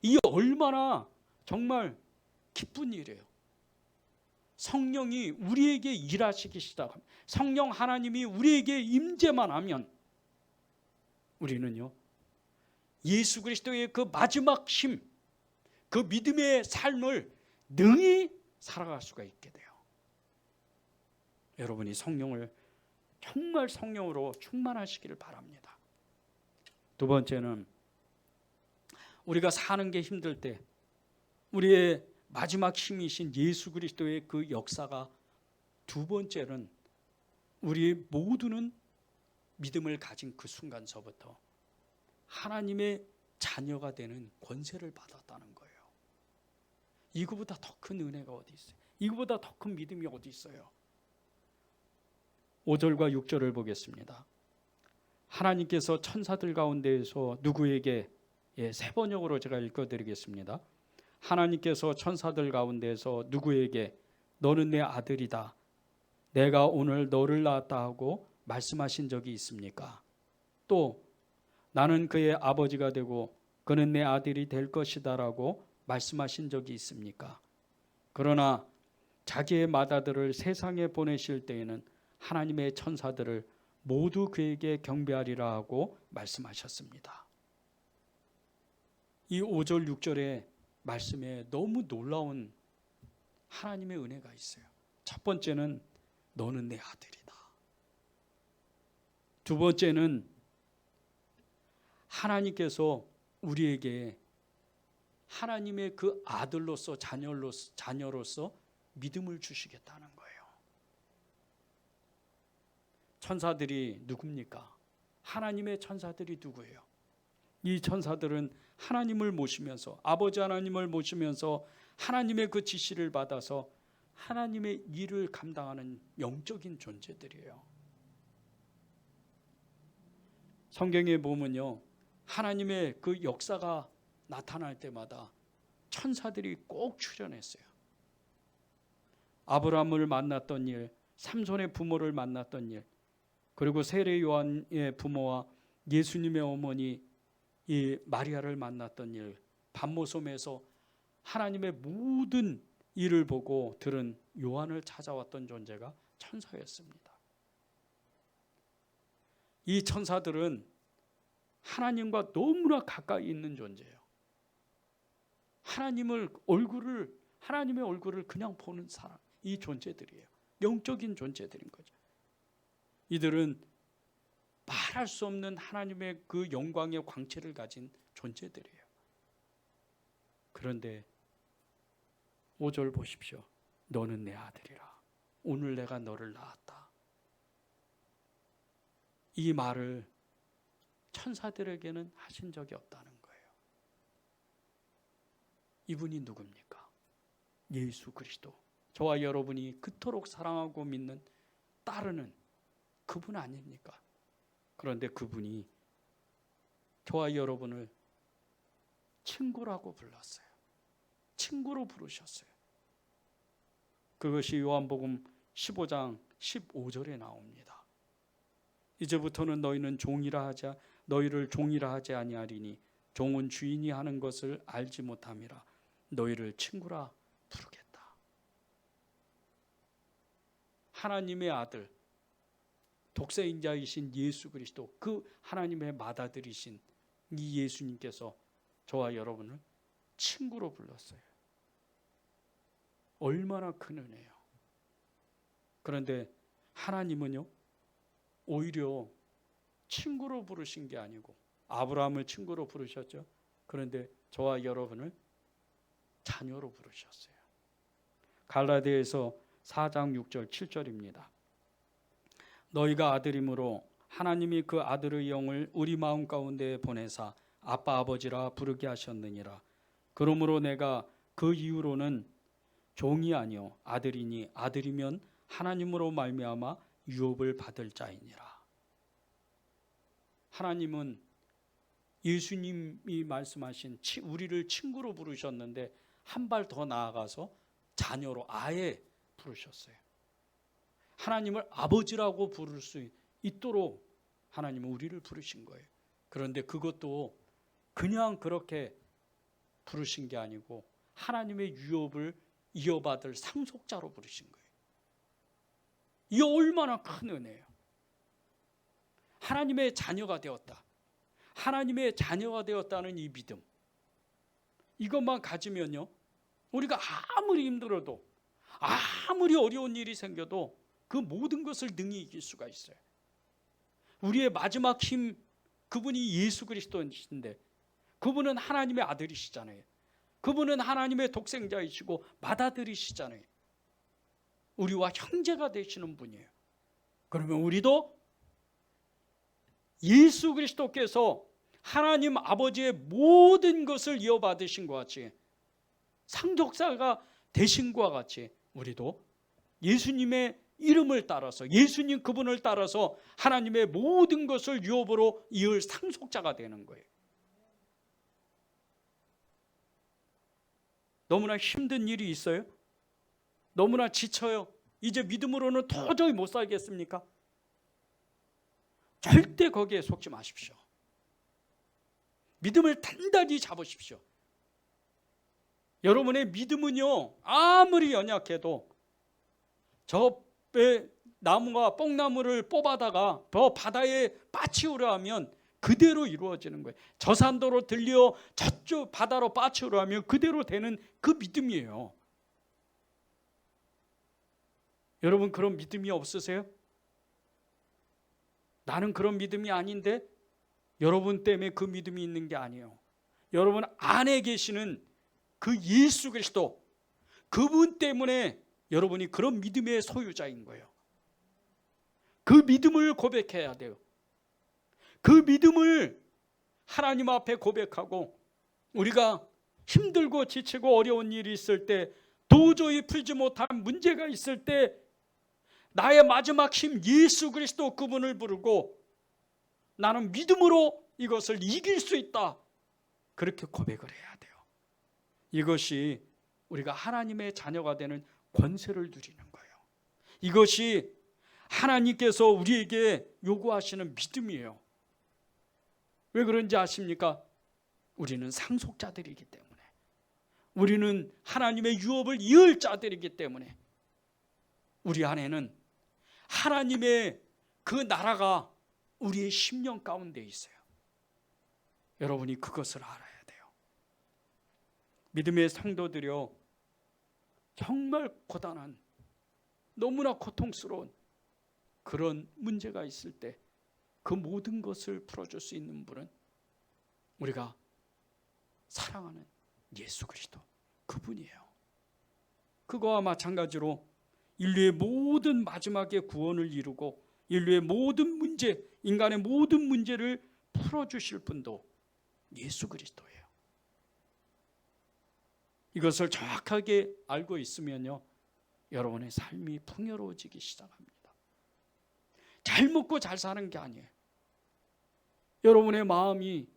이게 얼마나 정말 기쁜 일이에요. 성령이 우리에게 일하시기 시작합니다. 성령 하나님이 우리에게 임재만 하면 우리는요 예수 그리스도의 그 마지막 힘, 그 믿음의 삶을 능히 살아갈 수가 있게 돼요. 여러분이 성령을 정말 성령으로 충만하시기를 바랍니다. 두 번째는 우리가 사는 게 힘들 때 우리의 마지막 힘이신 예수 그리스도의 그 역사가, 두 번째는 우리 모두는 믿음을 가진 그 순간서부터 하나님의 자녀가 되는 권세를 받았다는 거예요. 이거보다 더 큰 은혜가 어디 있어요? 이거보다 더 큰 믿음이 어디 있어요? 5절과 6절을 보겠습니다. 하나님께서 천사들 가운데에서 누구에게, 세 번역으로 제가 읽어드리겠습니다. 하나님께서 천사들 가운데에서 누구에게 너는 내 아들이다, 내가 오늘 너를 낳았다 하고 말씀하신 적이 있습니까? 또 나는 그의 아버지가 되고 그는 내 아들이 될 것이다 라고 말씀하신 적이 있습니까? 그러나 자기의 맏아들을 세상에 보내실 때에는 하나님의 천사들을 모두 그에게 경배하리라 하고 말씀하셨습니다. 이 5절 6절의 말씀에 너무 놀라운 하나님의 은혜가 있어요. 첫 번째는 너는 내 아들이다. 두 번째는 하나님께서 우리에게 하나님의 그 아들로서 자녀로서 믿음을 주시겠다는 거예요. 천사들이 누굽니까? 하나님의 천사들이 누구예요? 이 천사들은 하나님을 모시면서, 아버지 하나님을 모시면서 하나님의 그 지시를 받아서 하나님의 일을 감당하는 영적인 존재들이에요. 성경에 보면요, 하나님의 그 역사가 나타날 때마다 천사들이 꼭 출연했어요. 아브라함을 만났던 일, 삼손의 부모를 만났던 일, 그리고 세례 요한의 부모와 예수님의 어머니 이 마리아를 만났던 일, 반모섬에서 하나님의 모든 일을 보고 들은 요한을 찾아왔던 존재가 천사였습니다. 이 천사들은 하나님과 너무나 가까이 있는 존재예요. 하나님의 얼굴을 그냥 보는 사람, 이 존재들이에요. 영적인 존재들인 거죠. 이들은 말할 수 없는 하나님의 그 영광의 광채를 가진 존재들이에요. 그런데 5절 보십시오. 너는 내 아들이라. 오늘 내가 너를 낳았다. 이 말을 천사들에게는 하신 적이 없다는 거예요. 이분이 누굽니까? 예수 그리스도. 저와 여러분이 그토록 사랑하고 믿는, 따르는 그분 아닙니까? 그런데 그분이 저와 여러분을 친구라고 불렀어요. 친구로 부르셨어요. 그것이 요한복음 15장 15절에 나옵니다. 이제부터는 너희를 종이라 하지 아니하리니 종은 주인이 하는 것을 알지 못함이라. 너희를 친구라 부르겠다. 하나님의 아들, 독생자이신 예수 그리스도, 그 하나님의 맏아들이신 이 예수님께서 저와 여러분을 친구로 불렀어요. 얼마나 큰 은혜요. 그런데 하나님은요, 오히려 친구로 부르신 게 아니고 아브라함을 친구로 부르셨죠. 그런데 저와 여러분을 자녀로 부르셨어요. 갈라디아서 4장 6절 7절입니다. 너희가 아들이므로 하나님이 그 아들의 영을 우리 마음 가운데 보내사 아빠 아버지라 부르게 하셨느니라. 그러므로 내가 그 이후로는 종이 아니요 아들이니 아들이면 하나님으로 말미암아 유업을 받을 자이니라. 하나님은 예수님이 말씀하신 우리를 친구로 부르셨는데 한 발 더 나아가서 자녀로 아예 부르셨어요. 하나님을 아버지라고 부를 수 있도록 하나님은 우리를 부르신 거예요. 그런데 그것도 그냥 그렇게 부르신 게 아니고 하나님의 유업을 이어받을 상속자로 부르신 거예요. 이 얼마나 큰 은혜예요. 하나님의 자녀가 되었다. 하나님의 자녀가 되었다는 이 믿음, 이것만 가지면요, 우리가 아무리 힘들어도, 아무리 어려운 일이 생겨도 그 모든 것을 능히 이길 수가 있어요. 우리의 마지막 힘, 그분이 예수 그리스도이신데, 그분은 하나님의 아들이시잖아요. 그분은 하나님의 독생자이시고 맏아들이시잖아요. 우리와 형제가 되시는 분이에요. 그러면 우리도 예수 그리스도께서 하나님 아버지의 모든 것을 이어받으신 것 같이, 상속자가 되신 것과 같이 우리도 예수님의 이름을 따라서, 예수님 그분을 따라서 하나님의 모든 것을 유업으로 이을 상속자가 되는 거예요. 너무나 힘든 일이 있어요? 너무나 지쳐요? 이제 믿음으로는 도저히 못 살겠습니까? 절대 거기에 속지 마십시오. 믿음을 단단히 잡으십시오. 여러분의 믿음은요, 아무리 연약해도 저 나무가 뽕나무를 뽑아다가 저 바다에 빠치우려 하면 그대로 이루어지는 거예요. 저 산도로 들려 저쪽 바다로 빠치우려 하면 그대로 되는 그 믿음이에요. 여러분 그런 믿음이 없으세요? 나는 그런 믿음이 아닌데, 여러분 때문에 그 믿음이 있는 게 아니에요. 여러분 안에 계시는 그 예수 그리스도, 그분 때문에 여러분이 그런 믿음의 소유자인 거예요. 그 믿음을 고백해야 돼요. 그 믿음을 하나님 앞에 고백하고, 우리가 힘들고 지치고 어려운 일이 있을 때, 도저히 풀지 못한 문제가 있을 때 나의 마지막 힘 예수 그리스도 그분을 부르고 나는 믿음으로 이것을 이길 수 있다, 그렇게 고백을 해야 돼요. 이것이 우리가 하나님의 자녀가 되는 권세를 누리는 거예요. 이것이 하나님께서 우리에게 요구하시는 믿음이에요. 왜 그런지 아십니까? 우리는 상속자들이기 때문에, 우리는 하나님의 유업을 이을 자들이기 때문에, 우리 안에는 하나님의 그 나라가 우리의 심령 가운데 있어요. 여러분이 그것을 알아야 돼요. 믿음의 성도들이여, 정말 고단한, 너무나 고통스러운 그런 문제가 있을 때 그 모든 것을 풀어줄 수 있는 분은 우리가 사랑하는 예수 그리스도, 그분이에요. 그거와 마찬가지로 인류의 모든 마지막의 구원을 이루고 인류의 모든 문제, 인간의 모든 문제를 풀어주실 분도 예수 그리스도예요. 이것을 정확하게 알고 있으면요, 여러분의 삶이 풍요로워지기 시작합니다. 잘 먹고 잘 사는 게 아니에요. 여러분의 마음이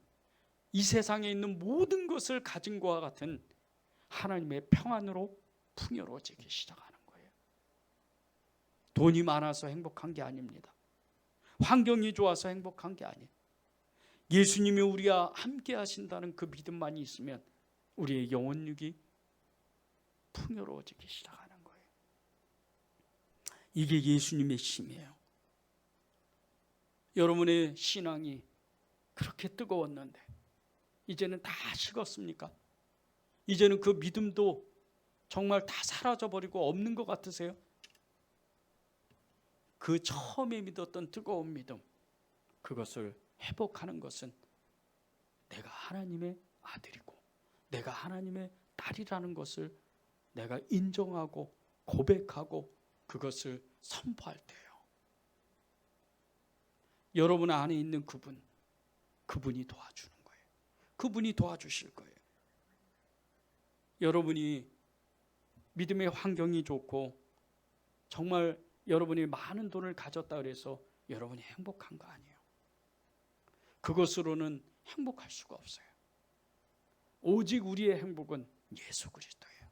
이 세상에 있는 모든 것을 가진 것과 같은 하나님의 평안으로 풍요로워지기 시작하는 거예요. 돈이 많아서 행복한 게 아닙니다. 환경이 좋아서 행복한 게 아니에요. 예수님이 우리와 함께 하신다는 그 믿음만이 있으면 우리의 영혼육이 풍요로워지기 시작하는 거예요. 이게 예수님의 힘이에요. 여러분의 신앙이 그렇게 뜨거웠는데 이제는 다 식었습니까? 이제는 그 믿음도 정말 다 사라져버리고 없는 것 같으세요? 그 처음에 믿었던 뜨거운 믿음, 그것을 회복하는 것은 내가 하나님의 아들이고 내가 하나님의 딸이라는 것을 내가 인정하고 고백하고 그것을 선포할 때예요. 여러분 안에 있는 그분이 도와주는 거예요. 그분이 도와주실 거예요. 여러분이 믿음의 환경이 좋고 정말 여러분이 많은 돈을 가졌다 그래서 여러분이 행복한 거 아니에요. 그것으로는 행복할 수가 없어요. 오직 우리의 행복은 예수 그리스도예요.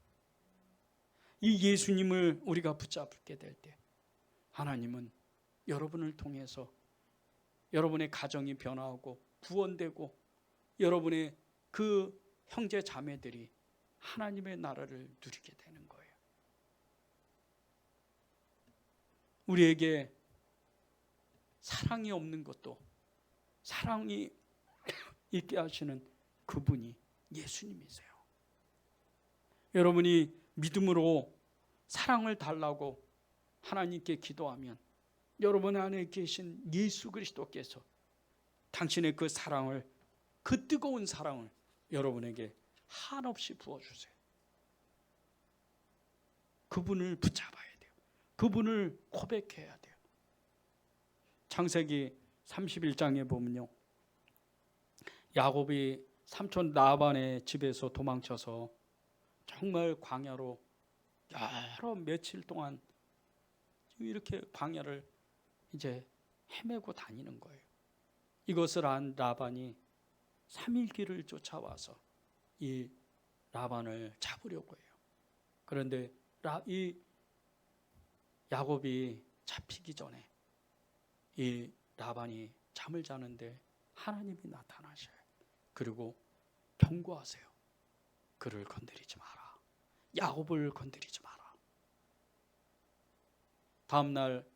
이 예수님을 우리가 붙잡게 될 때 하나님은 여러분을 통해서 여러분의 가정이 변화하고 구원되고 여러분의 그 형제 자매들이 하나님의 나라를 누리게 되는 거예요. 우리에게 사랑이 없는 것도 사랑이 있게 하시는 그분이 예수님이세요. 여러분이 믿음으로 사랑을 달라고 하나님께 기도하면 여러분 안에 계신 예수 그리스도께서 당신의 그 사랑을, 그 뜨거운 사랑을 여러분에게 한없이 부어주세요. 그분을 붙잡아야 돼요. 그분을 고백해야 돼요. 창세기 31장에 보면요, 야곱이 삼촌 라반의 집에서 도망쳐서 정말 광야로 여러 며칠 동안 이렇게 광야를 이제 헤매고 다니는 거예요. 이것을 안 라반이 3일 길을 쫓아와서 이 라반을 잡으려고 해요. 그런데 이 야곱이 잡히기 전에 이 라반이 잠을 자는데 하나님이 나타나셔요. 그리고 경고하세요. 그를 건드리지 마라. 야곱을 건드리지 마라. 다음날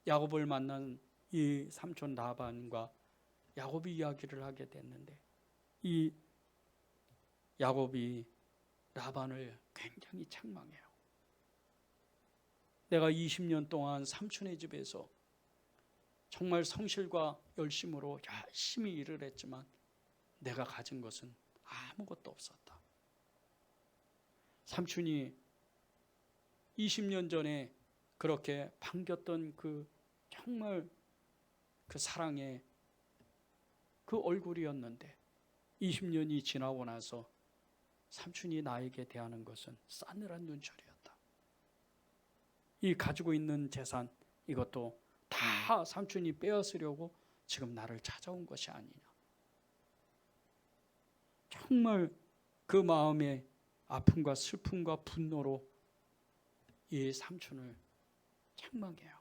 야곱을 만난 이 삼촌 라반과 야곱이 이야기를 하게 됐는데 이 야곱이 라반을 굉장히 책망해요. 내가 20년 동안 삼촌의 집에서 정말 성실과 열심으로 열심히 일을 했지만 내가 가진 것은 아무것도 없었다. 삼촌이 20년 전에 그렇게 반겼던 그 정말 그 사랑의 그 얼굴이었는데 20년이 지나고 나서 삼촌이 나에게 대하는 것은 싸늘한 눈초리였다. 이 가지고 있는 재산, 이것도 다 삼촌이 빼앗으려고 지금 나를 찾아온 것이 아니냐. 정말 그 마음의 아픔과 슬픔과 분노로 이 삼촌을 책망해요.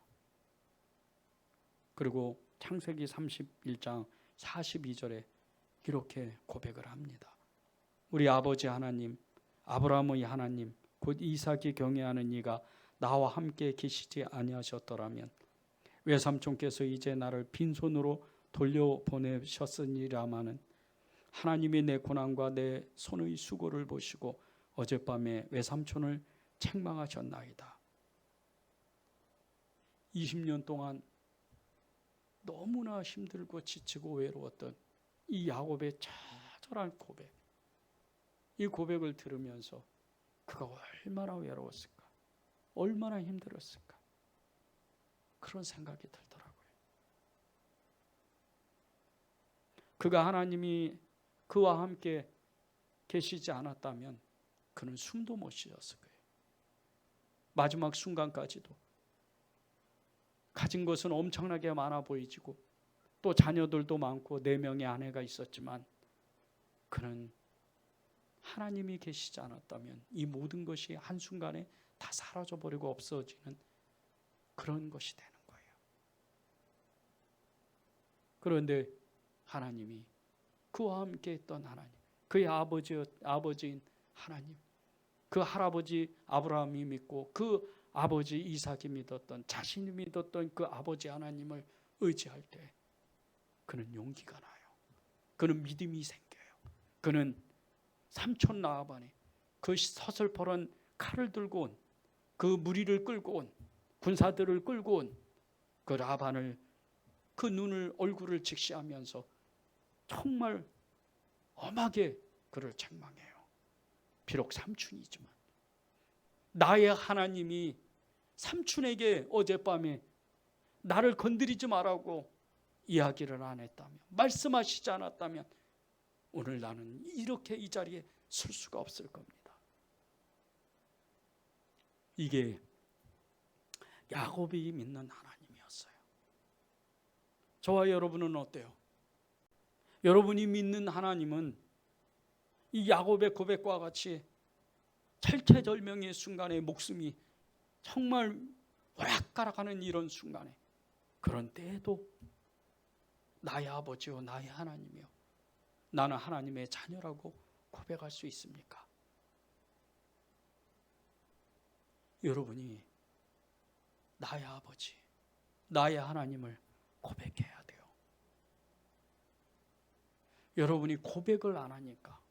그리고 창세기 31장 42절에 이렇게 고백을 합니다. 우리 아버지 하나님, 아브라함의 하나님, 곧 이삭이 경외하는 이가 나와 함께 계시지 아니하셨더라면 외삼촌께서 이제 나를 빈손으로 돌려보내셨으리라마는 하나님이 내 고난과 내 손의 수고를 보시고 어젯밤에 외삼촌을 책망하셨나이다. 20년 동안 너무나 힘들고 지치고 외로웠던 이 야곱의 처절한 고백, 이 고백을 들으면서 그가 얼마나 외로웠을까, 얼마나 힘들었을까, 그런 생각이 들더라고요. 그가 하나님이 그와 함께 계시지 않았다면 그는 숨도 못 쉬었을 거예요. 마지막 순간까지도 가진 것은 엄청나게 많아 보이지고 또 자녀들도 많고 4명의 아내가 있었지만 그는 하나님이 계시지 않았다면 이 모든 것이 한순간에 다 사라져버리고 없어지는 그런 것이 되는 거예요. 그런데 하나님이 그와 함께 했던 하나님, 그의 아버지인 하나님, 그 할아버지 아브라함이 믿고 그 아버지 이삭이 믿었던, 자신이 믿었던 그 아버지 하나님을 의지할 때 그는 용기가 나요. 그는 믿음이 생겨요. 그는 삼촌 라반의 그 서슬퍼런 칼을 들고 온, 그 무리를 끌고 온, 군사들을 끌고 온 그 라반을, 그 눈을, 얼굴을 직시하면서 정말 엄하게 그를 책망해요. 비록 삼촌이지만 나의 하나님이 삼촌에게 어젯밤에 나를 건드리지 말라고 이야기를 안 했다면, 말씀하시지 않았다면 오늘 나는 이렇게 이 자리에 설 수가 없을 겁니다. 이게 야곱이 믿는 하나님이었어요. 저와 여러분은 어때요? 여러분이 믿는 하나님은 이 야곱의 고백과 같이 철체절명의 순간에 목숨이 정말 오락가락하는 이런 순간에, 그런 때에도 나의 아버지요 나의 하나님이요 나는 하나님의 자녀라고 고백할 수 있습니까? 여러분이 나의 아버지, 나의 하나님을 고백해야 돼요. 여러분이 고백을 안 하니까,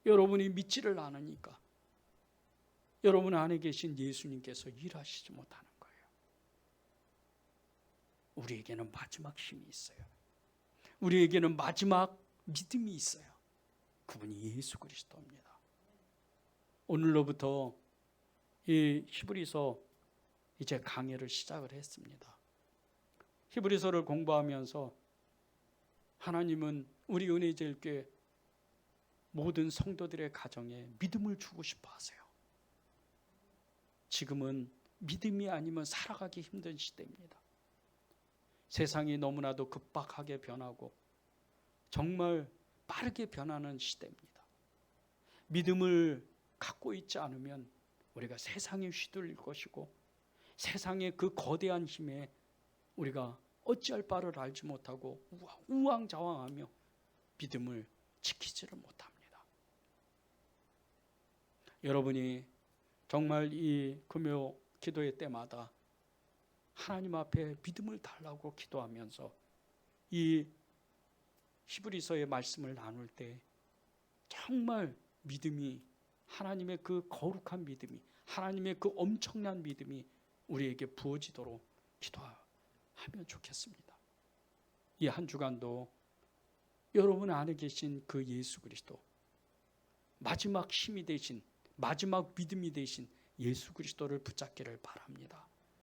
여러분이 믿지를 않으니까 여러분 안에 계신 예수님께서 일하시지 못하는 거예요. 우리에게는 마지막 힘이 있어요. 우리에게는 마지막 믿음이 있어요. 그분이 예수 그리스도입니다. 오늘로부터 이 히브리서 이제 강의를 시작을 했습니다. 히브리서를 공부하면서 하나님은 우리 은혜제일교회 모든 성도들의 가정에 믿음을 주고 싶어 하세요. 지금은 믿음이 아니면 살아가기 힘든 시대입니다. 세상이 너무나도 급박하게 변하고 정말 빠르게 변하는 시대입니다. 믿음을 갖고 있지 않으면 우리가 세상에 휘둘릴 것이고 세상의 그 거대한 힘에 우리가 어찌할 바를 알지 못하고 우왕좌왕하며 믿음을 지키지를 못합니다. 여러분이 정말 이 금요 기도회 때마다 하나님 앞에 믿음을 달라고 기도하면서 이 히브리서의 말씀을 나눌 때 정말 믿음이, 하나님의 그 거룩한 믿음이, 하나님의 그 엄청난 믿음이 우리에게 부어지도록 기도하면 좋겠습니다. 이 한 주간도 여러분 안에 계신 그 예수 그리스도, 마지막 힘이 되신, 마지막 믿음이 되신 예수 그리스도를 붙잡기를 바랍니다.